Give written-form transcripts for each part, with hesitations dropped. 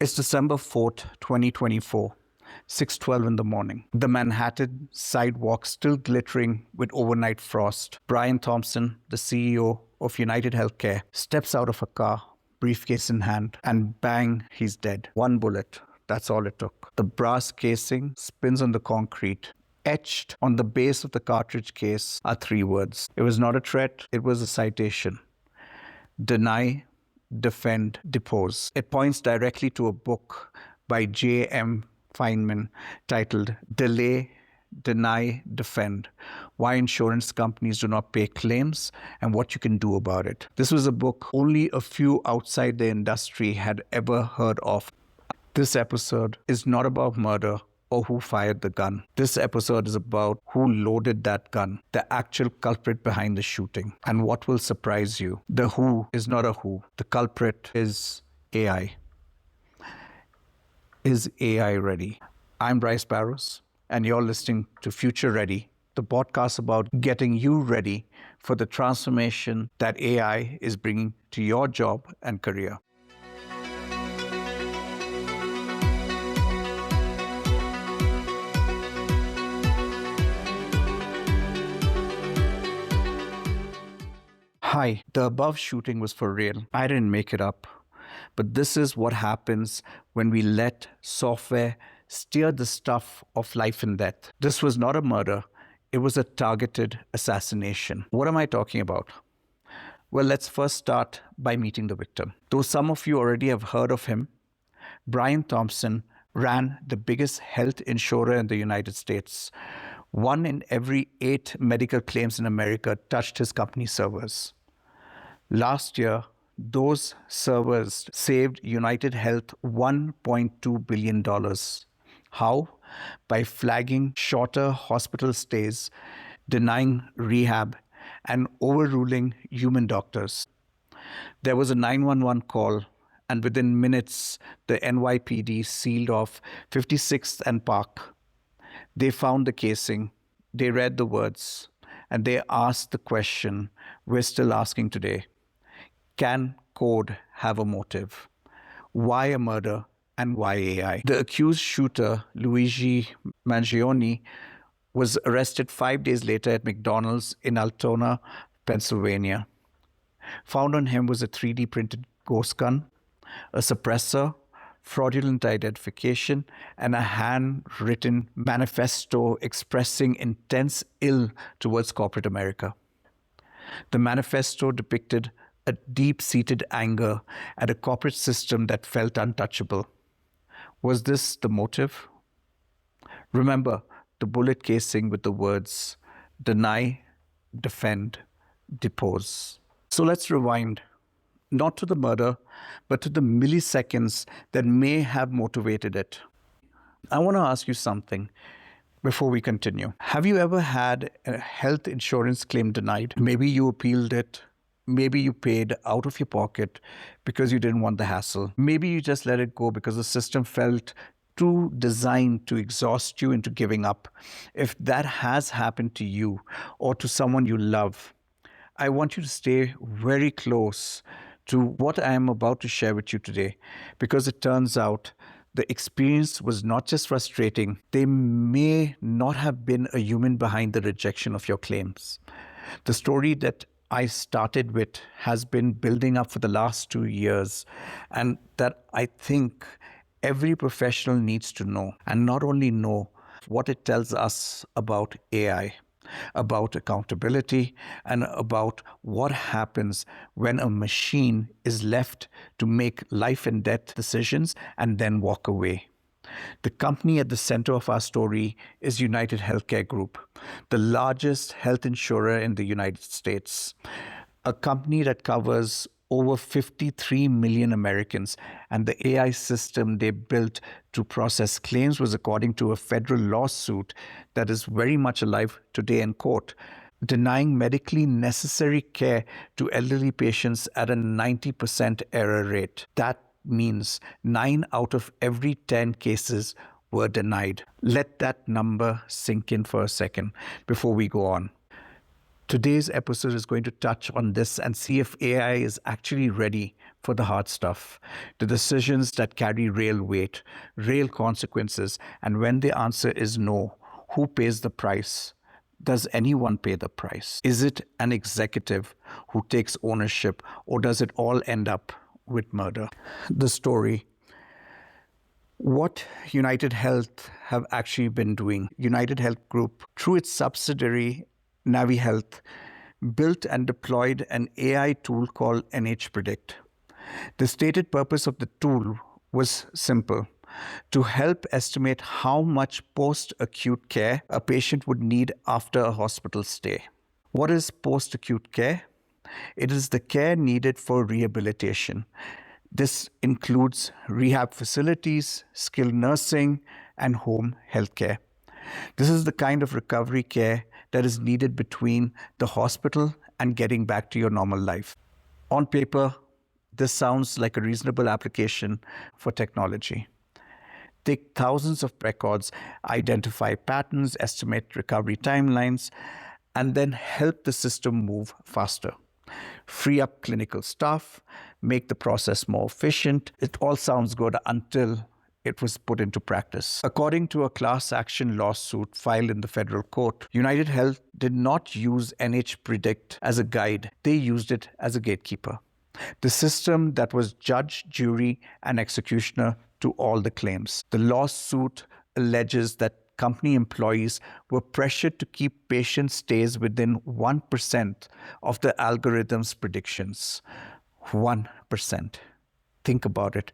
It's December 4th, 2024, 6:12 in the morning. The Manhattan sidewalk still glittering with overnight frost. Brian Thompson, the CEO of UnitedHealthcare, steps out of a car, briefcase in hand, and bang, he's dead. One bullet. That's all it took. The brass casing spins on the concrete. Etched on the base of the cartridge case are three words. It was not a threat, it was a citation. Deny, defend, depose. It points directly to a book by J.M. Feynman titled Delay, Deny, Defend: Why Insurance Companies Do Not Pay Claims and What You Can Do About It. This was a book only a few outside the industry had ever heard of. This episode is not about murder or who fired the gun. This episode is about who loaded that gun, the actual culprit behind the shooting. And what will surprise you, the who is not a who. The culprit is AI. Is AI ready? I'm Bryce Barrows, and you're listening to Future Ready, the podcast about getting you ready for the transformation that AI is bringing to your job and career. Hi, the above shooting was for real. I didn't make it up. But this is what happens when we let software steer the stuff of life and death. This was not a murder. It was a targeted assassination. What am I talking about? Well, let's first start by meeting the victim. Though some of you already have heard of him, Brian Thompson ran the biggest health insurer in the United States. 1 in every 8 medical claims in America touched his company servers. Last year, those servers saved United Health $1.2 billion. How? By flagging shorter hospital stays, denying rehab, and overruling human doctors. There was a 911 call, and within minutes, the NYPD sealed off 56th and Park. They found the casing, they read the words, and they asked the question we're still asking today. Can code have a motive? Why a murder and why AI? The accused shooter, Luigi Mangione, was arrested 5 days later at McDonald's in Altona, Pennsylvania. Found on him was a 3D printed ghost gun, a suppressor, fraudulent identification, and a handwritten manifesto expressing intense ill towards corporate America. The manifesto depicted a deep-seated anger at a corporate system that felt untouchable. Was this the motive? Remember the bullet casing with the words, deny, defend, depose. So let's rewind, not to the murder, but to the milliseconds that may have motivated it. I want to ask you something before we continue. Have you ever had a health insurance claim denied? Maybe you appealed it. Maybe you paid out of your pocket because you didn't want the hassle. Maybe you just let it go because the system felt too designed to exhaust you into giving up. If that has happened to you or to someone you love, I want you to stay very close to what I am about to share with you today, because it turns out the experience was not just frustrating. There may not have been a human behind the rejection of your claims. The story that I started with has been building up for the last 2 years, and that I think every professional needs to know, and not only know what it tells us about AI, about accountability, and about what happens when a machine is left to make life and death decisions and then walk away. The company at the center of our story is UnitedHealthcare Group, the largest health insurer in the United States, a company that covers over 53 million Americans, and the AI system they built to process claims was according to a federal lawsuit that is very much alive today in court, denying medically necessary care to elderly patients at a 90% error rate. That means 9 out of every 10 cases were denied. Let that number sink in for a second before we go on. Today's episode is going to touch on this and see if AI is actually ready for the hard stuff, the decisions that carry real weight, real consequences, and when the answer is no, who pays the price? Does anyone pay the price? Is it an executive who takes ownership, or does it all end up with murder? The story. What United Health have actually been doing. United Health Group, through its subsidiary Navi Health, built and deployed an AI tool called Predict. The stated purpose of the tool was simple: to help estimate how much post-acute care a patient would need after a hospital stay. What is post-acute care? It is the care needed for rehabilitation. This includes rehab facilities, skilled nursing, and home healthcare. This is the kind of recovery care that is needed between the hospital and getting back to your normal life. On paper, this sounds like a reasonable application for technology. Take thousands of records, identify patterns, estimate recovery timelines, and then help the system move faster. Free up clinical staff, make the process more efficient. It all sounds good until it was put into practice. According to a class action lawsuit filed in the federal court, United Health did not use Predict as a guide. They used it as a gatekeeper, the system that was judge, jury, and executioner to all the claims. The lawsuit alleges that company employees were pressured to keep patient stays within 1% of the algorithm's predictions. 1%. Think about it.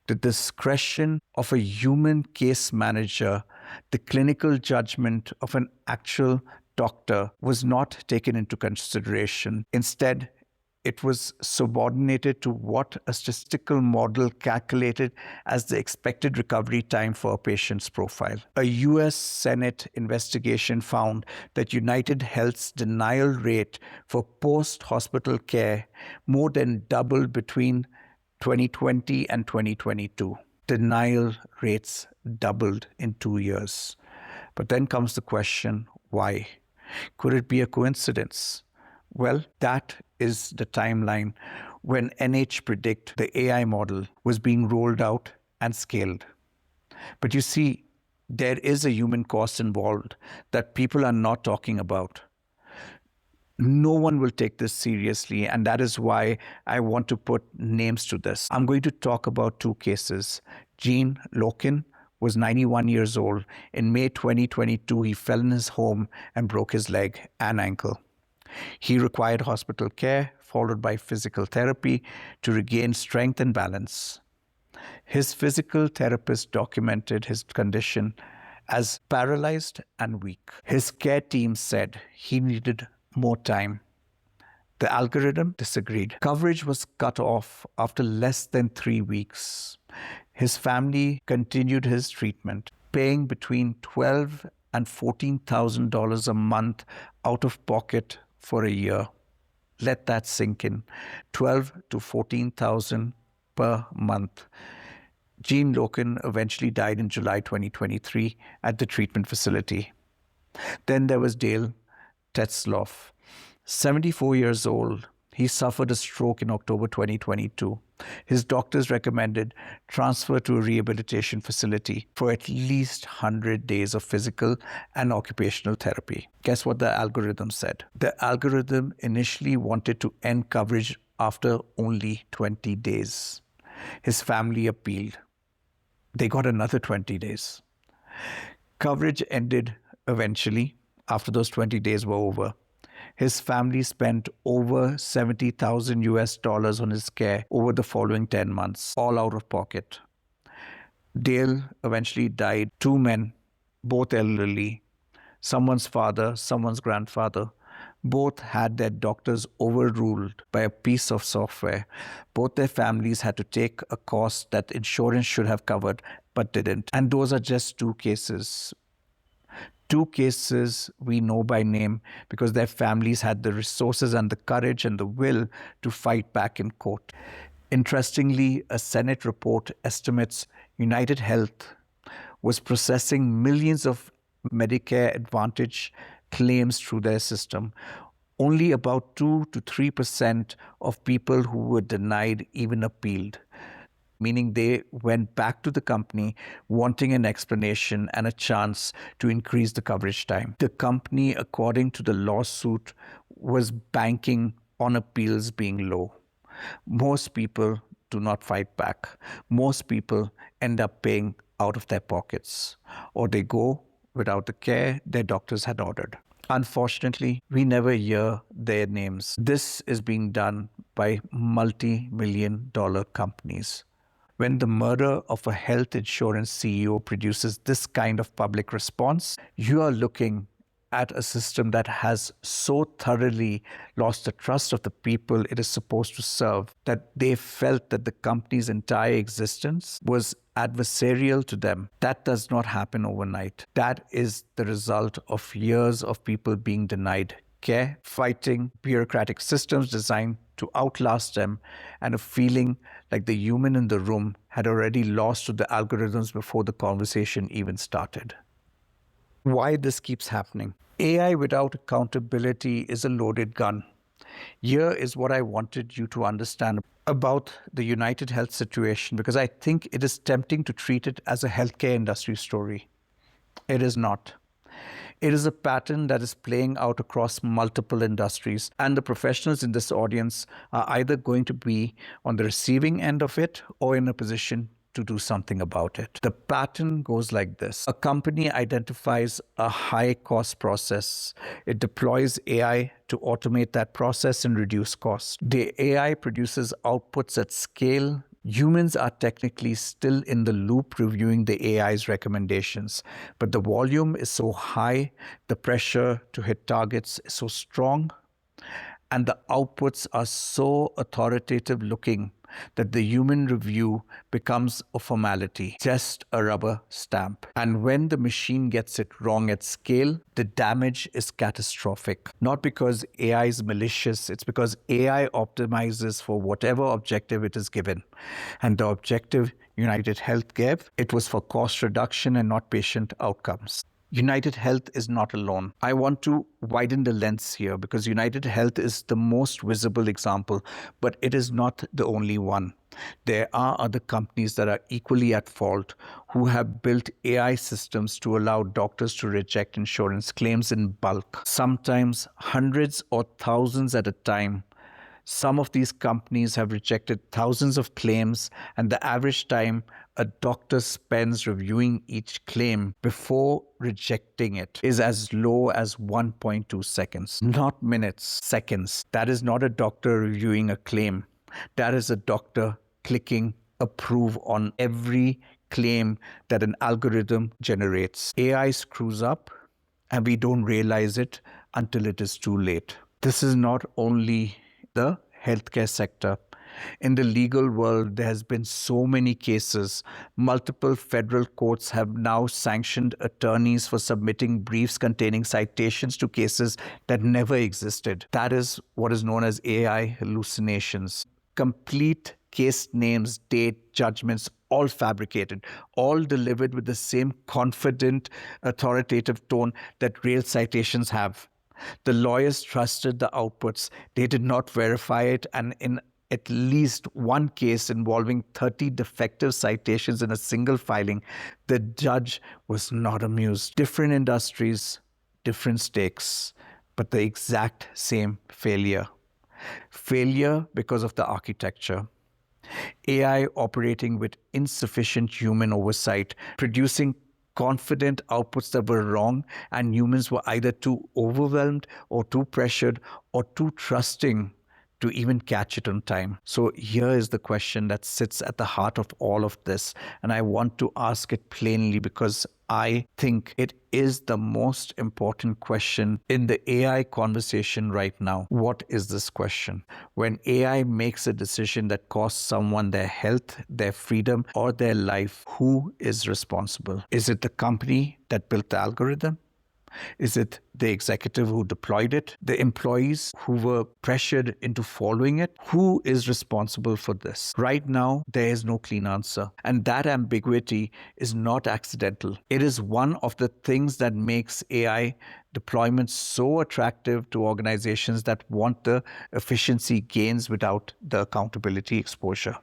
The discretion of a human case manager, the clinical judgment of an actual doctor was not taken into consideration. Instead, it was subordinated to what a statistical model calculated as the expected recovery time for a patient's profile. A US Senate investigation found that United Health's denial rate for post-hospital care more than doubled between 2020 and 2022. Denial rates doubled in 2 years. But then comes the question, why? Could it be a coincidence? Well, that is the timeline when Predict, the AI model, was being rolled out and scaled. But you see, there is a human cost involved that people are not talking about. No one will take this seriously, and that is why I want to put names to this. I'm going to talk about two cases. Gene Loken was 91 years old. In May 2022, he fell in his home and broke his leg and ankle. He required hospital care, followed by physical therapy to regain strength and balance. His physical therapist documented his condition as paralyzed and weak. His care team said he needed more time. The algorithm disagreed. Coverage was cut off after less than 3 weeks. His family continued his treatment, paying between $12,000 and $14,000 a month out of pocket for a year. Let that sink in. $12,000 to $14,000 per month. Gene Loken eventually died in July 2023 at the treatment facility. Then there was Dale Tetzloff, 74 years old. He suffered a stroke in October 2022. His doctors recommended transfer to a rehabilitation facility for at least 100 days of physical and occupational therapy. Guess what the algorithm said? The algorithm initially wanted to end coverage after only 20 days. His family appealed. They got another 20 days. Coverage ended eventually after those 20 days were over. His family spent over $70,000 on his care over the following 10 months, all out of pocket. Dale eventually died. 2 men, both elderly, someone's father, someone's grandfather. Both had their doctors overruled by a piece of software. Both their families had to take a cost that insurance should have covered, but didn't. And those are just 2 cases. 2 cases we know by name because their families had the resources and the courage and the will to fight back in court. Interestingly, a Senate report estimates United Health was processing millions of Medicare Advantage claims through their system. Only about 2 to 3% of people who were denied even appealed, meaning they went back to the company wanting an explanation and a chance to increase the coverage time. The company, according to the lawsuit, was banking on appeals being low. Most people do not fight back. Most people end up paying out of their pockets, or they go without the care their doctors had ordered. Unfortunately, we never hear their names. This is being done by multi-million-dollar companies. When the murder of a health insurance CEO produces this kind of public response, you are looking at a system that has so thoroughly lost the trust of the people it is supposed to serve that they felt that the company's entire existence was adversarial to them. That does not happen overnight. That is the result of years of people being denied care, fighting bureaucratic systems designed to outlast them, and a feeling like the human in the room had already lost to the algorithms before the conversation even started. Why this keeps happening? AI without accountability is a loaded gun. Here is what I wanted you to understand about the United Health situation, because I think it is tempting to treat it as a healthcare industry story. It is not. It is a pattern that is playing out across multiple industries, and the professionals in this audience are either going to be on the receiving end of it or in a position to do something about it. The pattern goes like this. A company identifies a high-cost process. It deploys AI to automate that process and reduce cost. The AI produces outputs at scale. Humans are technically still in the loop reviewing the AI's recommendations, but the volume is so high, the pressure to hit targets is so strong, and the outputs are so authoritative looking that the human review becomes a formality, just a rubber stamp. And when the machine gets it wrong at scale, the damage is catastrophic. Not because AI is malicious, it's because AI optimizes for whatever objective it is given. And the objective United Health gave, it was for cost reduction and not patient outcomes. United Health is not alone. I want to widen the lens here because United Health is the most visible example, but it is not the only one. There are other companies that are equally at fault who have built AI systems to allow doctors to reject insurance claims in bulk, sometimes hundreds or thousands at a time. Some of these companies have rejected thousands of claims, and the average time a doctor spends reviewing each claim before rejecting it is as low as 1.2 seconds. Not minutes, seconds. That is not a doctor reviewing a claim. That is a doctor clicking approve on every claim that an algorithm generates. AI screws up, and we don't realize it until it is too late. This is not only the healthcare sector. In the legal world, there has been so many cases. Multiple federal courts have now sanctioned attorneys for submitting briefs containing citations to cases that never existed. That is what is known as AI hallucinations. Complete case names, date, judgments, all fabricated, all delivered with the same confident, authoritative tone that real citations have. The lawyers trusted the outputs. They did not verify it, and in at least one case involving 30 defective citations in a single filing, the judge was not amused. Different industries, different stakes, but the exact same failure. Failure because of the architecture. AI operating with insufficient human oversight, producing confident outputs that were wrong, and humans were either too overwhelmed or too pressured or too trusting to even catch it on time. So here is the question that sits at the heart of all of this, and I want to ask it plainly because I think it is the most important question in the AI conversation right now. What is this question? When AI makes a decision that costs someone their health, their freedom, or their life, who is responsible? Is it the company that built the algorithm? Is it the executive who deployed it? The employees who were pressured into following it? Who is responsible for this? Right now, there is no clean answer. And that ambiguity is not accidental. It is one of the things that makes AI deployment so attractive to organizations that want the efficiency gains without the accountability exposure.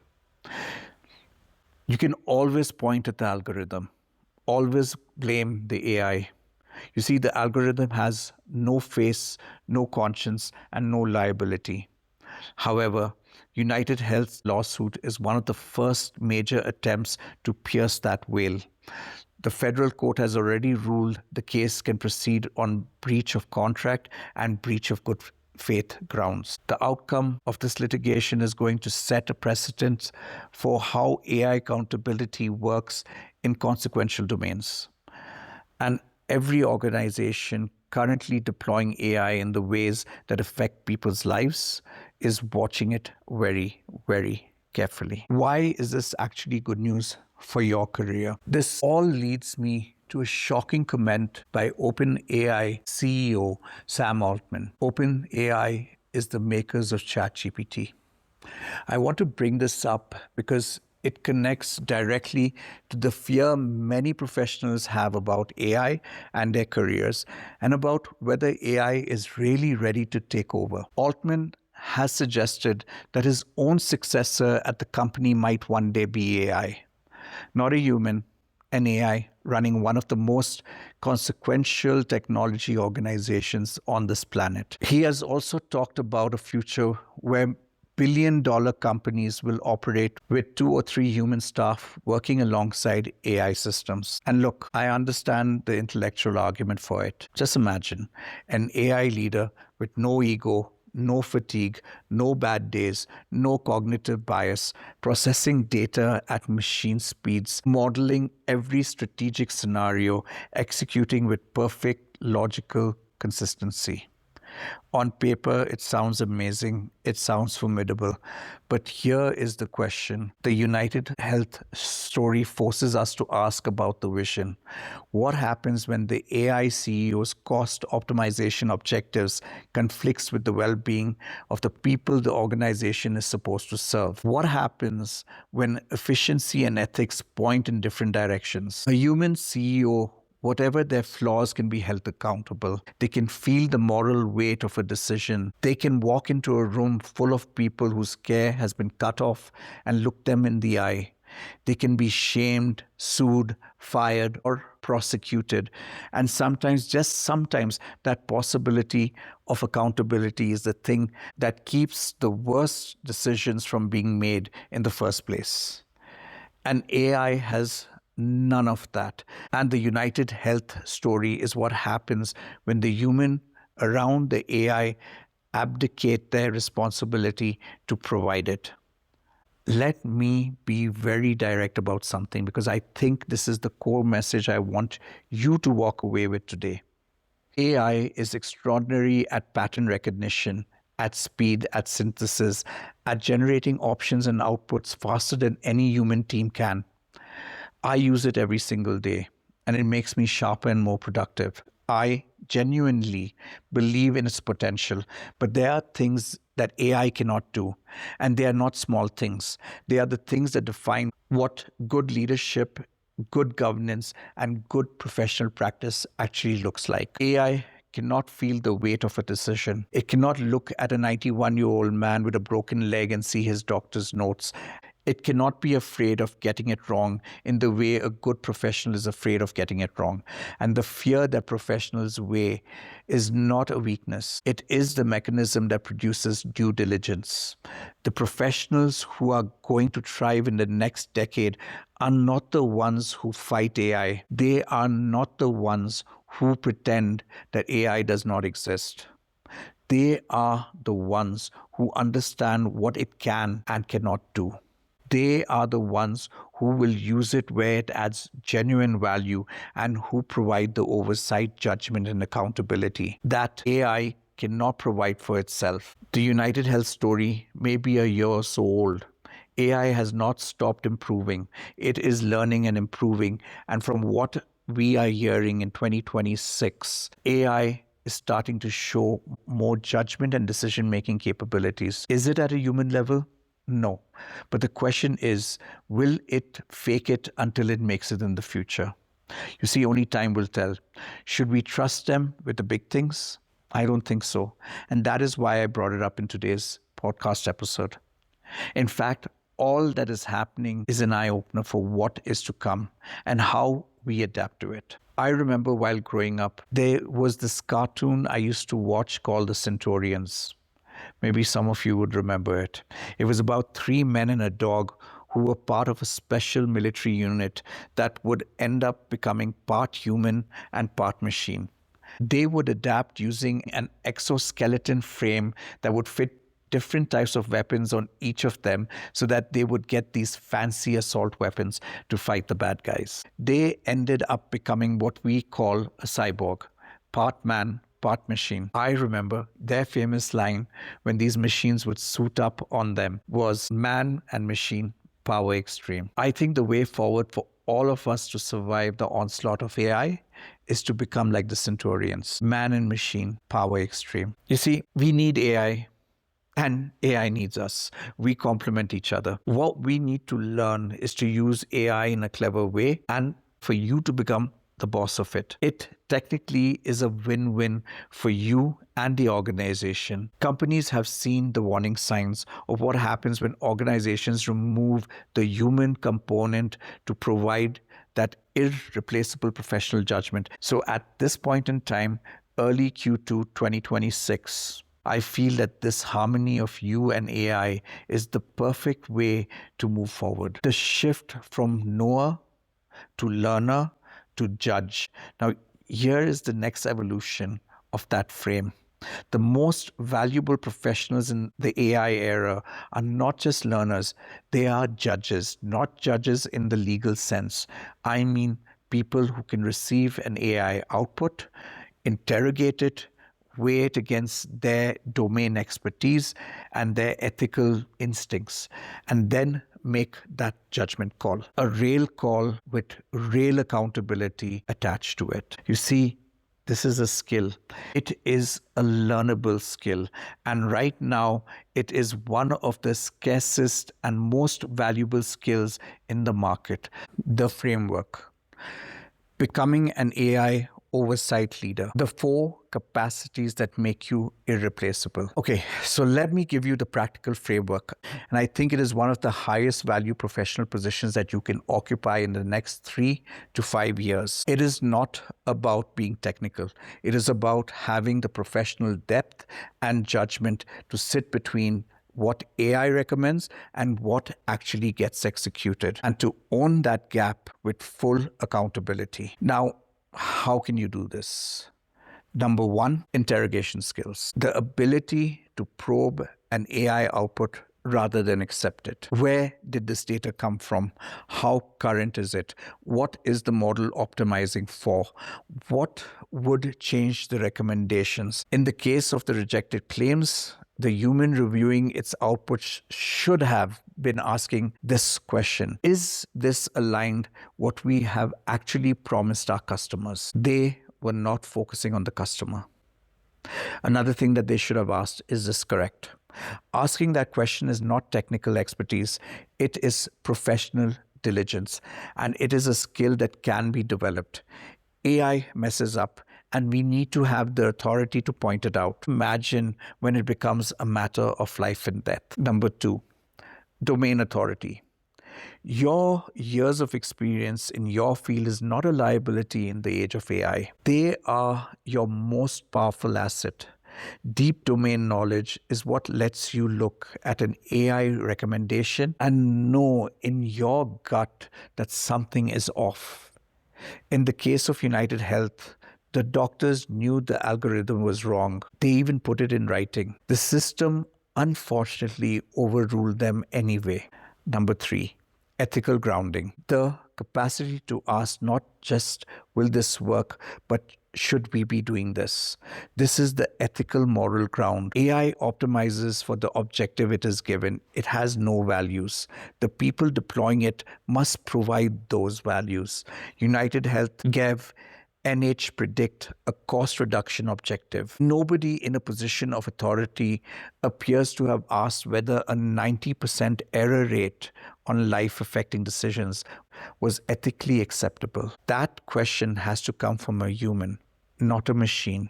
You can always point at the algorithm, always blame the AI. You see, the algorithm has no face, no conscience, and no liability. However, United Health's lawsuit is one of the first major attempts to pierce that veil. The federal court has already ruled the case can proceed on breach of contract and breach of good faith grounds. The outcome of this litigation is going to set a precedent for how AI accountability works in consequential domains. And every organization currently deploying AI in the ways that affect people's lives is watching it very, very carefully. Why is this actually good news for your career? This all leads me to a shocking comment by OpenAI CEO Sam Altman. OpenAI is the makers of ChatGPT. I want to bring this up because it connects directly to the fear many professionals have about AI and their careers, and about whether AI is really ready to take over. Altman has suggested that his own successor at the company might one day be AI, not a human, an AI running one of the most consequential technology organizations on this planet. He has also talked about a future where billion-dollar companies will operate with 2 or 3 human staff working alongside AI systems. And look, I understand the intellectual argument for it. Just imagine an AI leader with no ego, no fatigue, no bad days, no cognitive bias, processing data at machine speeds, modeling every strategic scenario, executing with perfect logical consistency. On paper, it sounds amazing. It sounds formidable. But here is the question. The United Health story forces us to ask about the vision. What happens when the AI CEO's cost optimization objectives conflicts with the well-being of the people the organization is supposed to serve? What happens when efficiency and ethics point in different directions? A human CEO, whatever their flaws, can be held accountable. They can feel the moral weight of a decision. They can walk into a room full of people whose care has been cut off and look them in the eye. They can be shamed, sued, fired, or prosecuted. And sometimes, just sometimes, that possibility of accountability is the thing that keeps the worst decisions from being made in the first place. And AI has none of that. And the United Health story is what happens when the human around the AI abdicate their responsibility to provide it. Let me be very direct about something, because I think this is the core message I want you to walk away with today. AI is extraordinary at pattern recognition, at speed, at synthesis, at generating options and outputs faster than any human team can. I use it every single day, and it makes me sharper and more productive. I genuinely believe in its potential, but there are things that AI cannot do, and they are not small things. They are the things that define what good leadership, good governance, and good professional practice actually looks like. AI cannot feel the weight of a decision. It cannot look at a 91-year-old man with a broken leg and see his doctor's notes. It cannot be afraid of getting it wrong in the way a good professional is afraid of getting it wrong. And the fear that professionals weigh is not a weakness. It is the mechanism that produces due diligence. The professionals who are going to thrive in the next decade are not the ones who fight AI. They are not the ones who pretend that AI does not exist. They are the ones who understand what it can and cannot do. They are the ones who will use it where it adds genuine value and who provide the oversight, judgment, and accountability that AI cannot provide for itself. The United Health story may be a year or so old. AI has not stopped improving. It is learning and improving. And from what we are hearing in 2026, AI is starting to show more judgment and decision-making capabilities. Is it at a human level? No. But the question is, will it fake it until it makes it in the future? You see, only time will tell. Should we trust them with the big things? I don't think so. And that is why I brought it up in today's podcast episode. In fact, all that is happening is an eye-opener for what is to come and how we adapt to it. I remember while growing up, there was this cartoon I used to watch called The Centurions. Maybe some of you would remember it. It was about 3 men and a dog who were part of a special military unit that would end up becoming part human and part machine. They would adapt using an exoskeleton frame that would fit different types of weapons on each of them so that they would get these fancy assault weapons to fight the bad guys. They ended up becoming what we call a cyborg, part man, part machine. I remember their famous line when these machines would suit up on them was man and machine, power extreme. I think the way forward for all of us to survive the onslaught of AI is to become like the Centurions, man and machine, power extreme. You see, we need AI and AI needs us. We complement each other. What we need to learn is to use AI in a clever way and for you to become the boss of it. It technically is a win-win for you and the organization. Companies have seen the warning signs of what happens when organizations remove the human component to provide that irreplaceable professional judgment. So at this point in time, early Q2 2026, I feel that this harmony of you and AI is the perfect way to move forward. The shift from knower to learner to judge. Now, here is the next evolution of that frame. The most valuable professionals in the AI era are not just learners, they are judges, not judges in the legal sense. I mean, people who can receive an AI output, interrogate it, weigh it against their domain expertise and their ethical instincts, and then make that judgment call. A real call with real accountability attached to it. You see, this is a skill. It is a learnable skill. And right now, it is one of the scarcest and most valuable skills in the market. The framework. Becoming an AI oversight leader. The 4 capacities that make you irreplaceable. Okay, so let me give you the practical framework. And I think it is one of the highest value professional positions that you can occupy in the next 3 to 5 years. It is not about being technical. It is about having the professional depth and judgment to sit between what AI recommends and what actually gets executed, and to own that gap with full accountability. Now, how can you do this? Number 1, interrogation skills. The ability to probe an AI output rather than accept it. Where did this data come from? How current is it? What is the model optimizing for? What would change the recommendations? In the case of the rejected claims, the human reviewing its outputs should have been asking this question: is this aligned what we have actually promised our customers? They were not focusing on the customer. Another thing that they should have asked: is this correct? Asking that question is not technical expertise. It is professional diligence, and it is a skill that can be developed. AI messes up, and we need to have the authority to point it out. Imagine when it becomes a matter of life and death. Number 2, domain authority. Your years of experience in your field is not a liability in the age of AI. They are your most powerful asset. Deep domain knowledge is what lets you look at an AI recommendation and know in your gut that something is off. In the case of UnitedHealth, the doctors knew the algorithm was wrong. They even put it in writing. The system, unfortunately, overruled them anyway. Number 3, ethical grounding. The capacity to ask not just, will this work, but should we be doing this? This is the ethical moral ground. AI optimizes for the objective it is given. It has no values. The people deploying it must provide those values. United Health gave NH predict a cost reduction objective. Nobody in a position of authority appears to have asked whether a 90% error rate on life affecting decisions was ethically acceptable. That question has to come from a human, not a machine.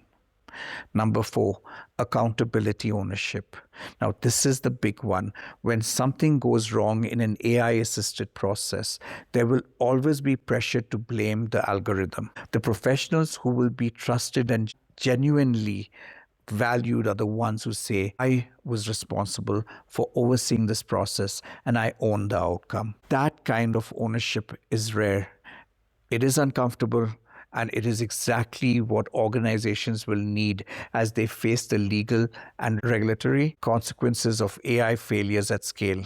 Number 4, accountability ownership. Now, this is the big one. When something goes wrong in an AI assisted process, there will always be pressure to blame the algorithm. The professionals who will be trusted and genuinely valued are the ones who say, I was responsible for overseeing this process and I own the outcome. That kind of ownership is rare. It is uncomfortable, and it is exactly what organizations will need as they face the legal and regulatory consequences of AI failures at scale.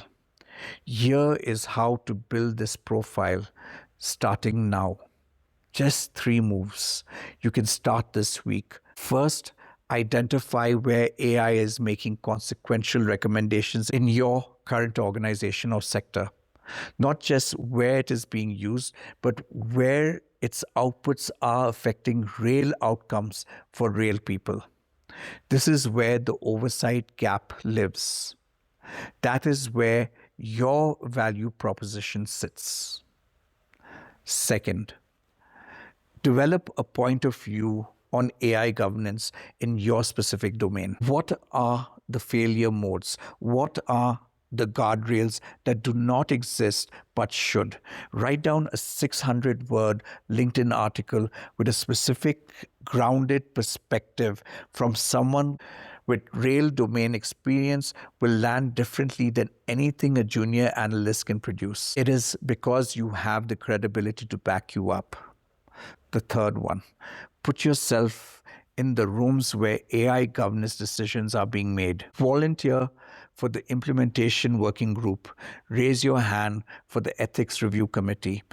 Here is how to build this profile starting now. Just 3 moves. You can start this week. First, identify where AI is making consequential recommendations in your current organization or sector. Not just where it is being used, but where its outputs are affecting real outcomes for real people. This is where the oversight gap lives. That is where your value proposition sits. Second, develop a point of view on AI governance in your specific domain. What are the failure modes? What are the guardrails that do not exist but should? Write down a 600-word LinkedIn article with a specific grounded perspective from someone with real domain experience will land differently than anything a junior analyst can produce. It is because you have the credibility to back you up. The third one, put yourself in the rooms where AI governance decisions are being made. Volunteer for the implementation working group. Raise your hand for the ethics review committee.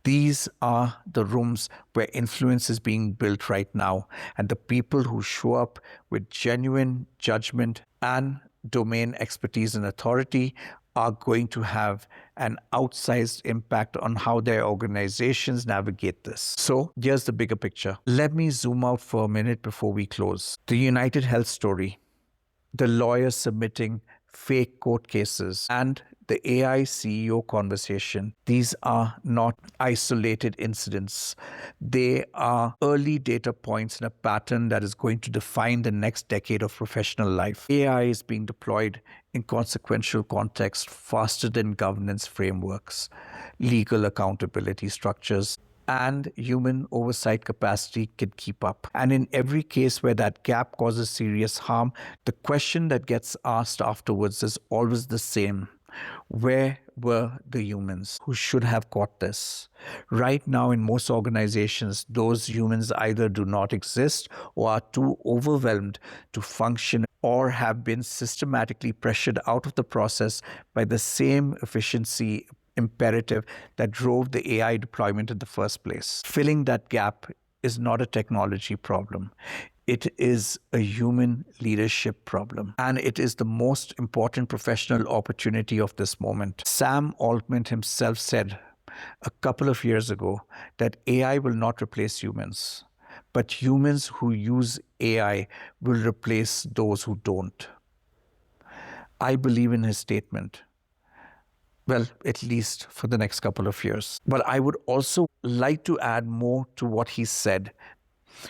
These are the rooms where influence is being built right now, and the people who show up with genuine judgment and domain expertise and authority are going to have an outsized impact on how their organizations navigate this. So here's the bigger picture. Let me zoom out for a minute before we close. The United Health story, the lawyers submitting fake court cases, and the AI CEO conversation. These are not isolated incidents. They are early data points in a pattern that is going to define the next decade of professional life. AI is being deployed in consequential context faster than governance frameworks, legal accountability structures, and human oversight capacity can keep up. And in every case where that gap causes serious harm, the question that gets asked afterwards is always the same. Where were the humans who should have caught this? Right now, in most organizations, those humans either do not exist or are too overwhelmed to function or have been systematically pressured out of the process by the same efficiency imperative that drove the AI deployment in the first place. Filling that gap is not a technology problem. It is a human leadership problem, and it is the most important professional opportunity of this moment. Sam Altman himself said a couple of years ago that AI will not replace humans, but humans who use AI will replace those who don't. I believe in his statement. Well, at least for the next couple of years. But I would also like to add more to what he said.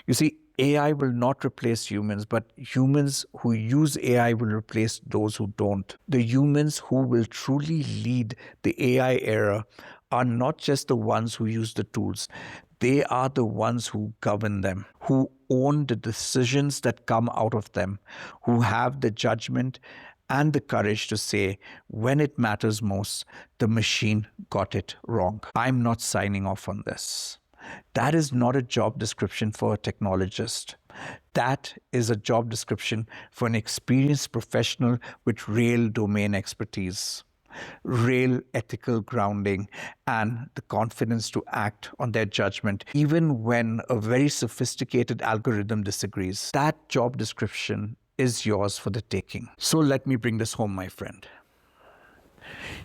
You see, AI will not replace humans, but humans who use AI will replace those who don't. The humans who will truly lead the AI era are not just the ones who use the tools. They are the ones who govern them, who own the decisions that come out of them, who have the judgment and the courage to say, when it matters most, the machine got it wrong. I'm not signing off on this. That is not a job description for a technologist. That is a job description for an experienced professional with real domain expertise. real ethical grounding, and the confidence to act on their judgment, even when a very sophisticated algorithm disagrees. That job description is yours for the taking. So let me bring this home, my friend.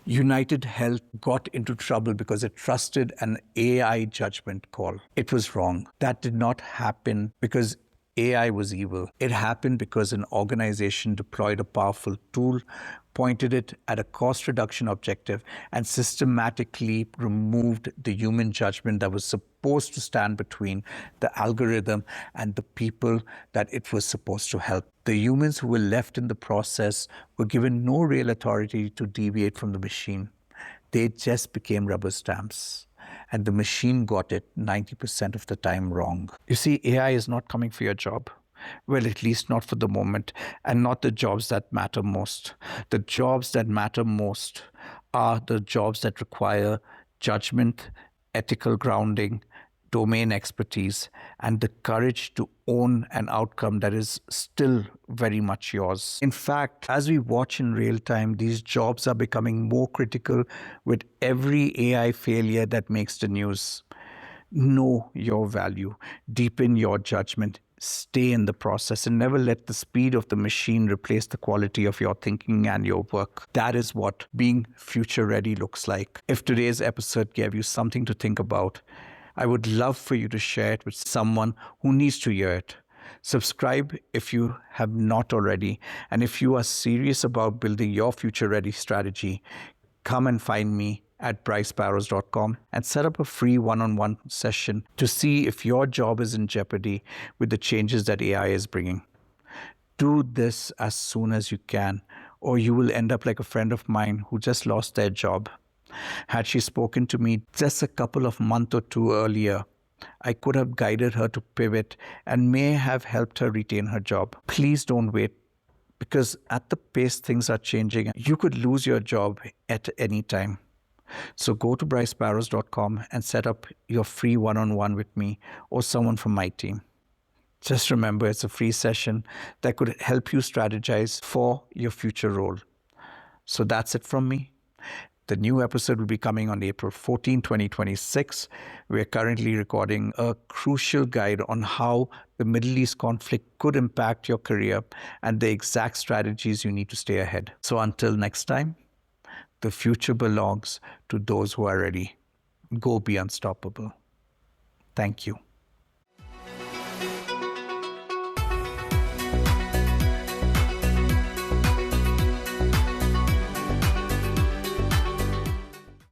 United Health got into trouble because it trusted an AI judgment call. It was wrong. That did not happen because AI was evil. It happened because an organization deployed a powerful tool, pointed it at a cost reduction objective, and systematically removed the human judgment that was supposed to stand between the algorithm and the people that it was supposed to help. The humans who were left in the process were given no real authority to deviate from the machine. They just became rubber stamps. And the machine got it 90% of the time wrong. You see, AI is not coming for your job. Well, at least not for the moment, and not the jobs that matter most. The jobs that matter most are the jobs that require judgment, ethical grounding, domain expertise, and the courage to own an outcome that is still very much yours. In fact, as we watch in real time, these jobs are becoming more critical with every AI failure that makes the news. Know your value, deepen your judgment, stay in the process, and never let the speed of the machine replace the quality of your thinking and your work. That is what being future ready looks like. If today's episode gave you something to think about, I would love for you to share it with someone who needs to hear it. Subscribe if you have not already. And if you are serious about building your future ready strategy, come and find me at brycebarrows.com and set up a free one-on-one session to see if your job is in jeopardy with the changes that AI is bringing. Do this as soon as you can, or you will end up like a friend of mine who just lost their job. Had she spoken to me just a couple of months or two earlier, I could have guided her to pivot and may have helped her retain her job. Please don't wait, because at the pace things are changing, you could lose your job at any time. So go to brycebarrows.com and set up your free one-on-one with me or someone from my team. Just remember, it's a free session that could help you strategize for your future role. So that's it from me. The new episode will be coming on April 14, 2026. We're currently recording a crucial guide on how the Middle East conflict could impact your career and the exact strategies you need to stay ahead. So until next time, the future belongs to those who are ready. Go be unstoppable. Thank you.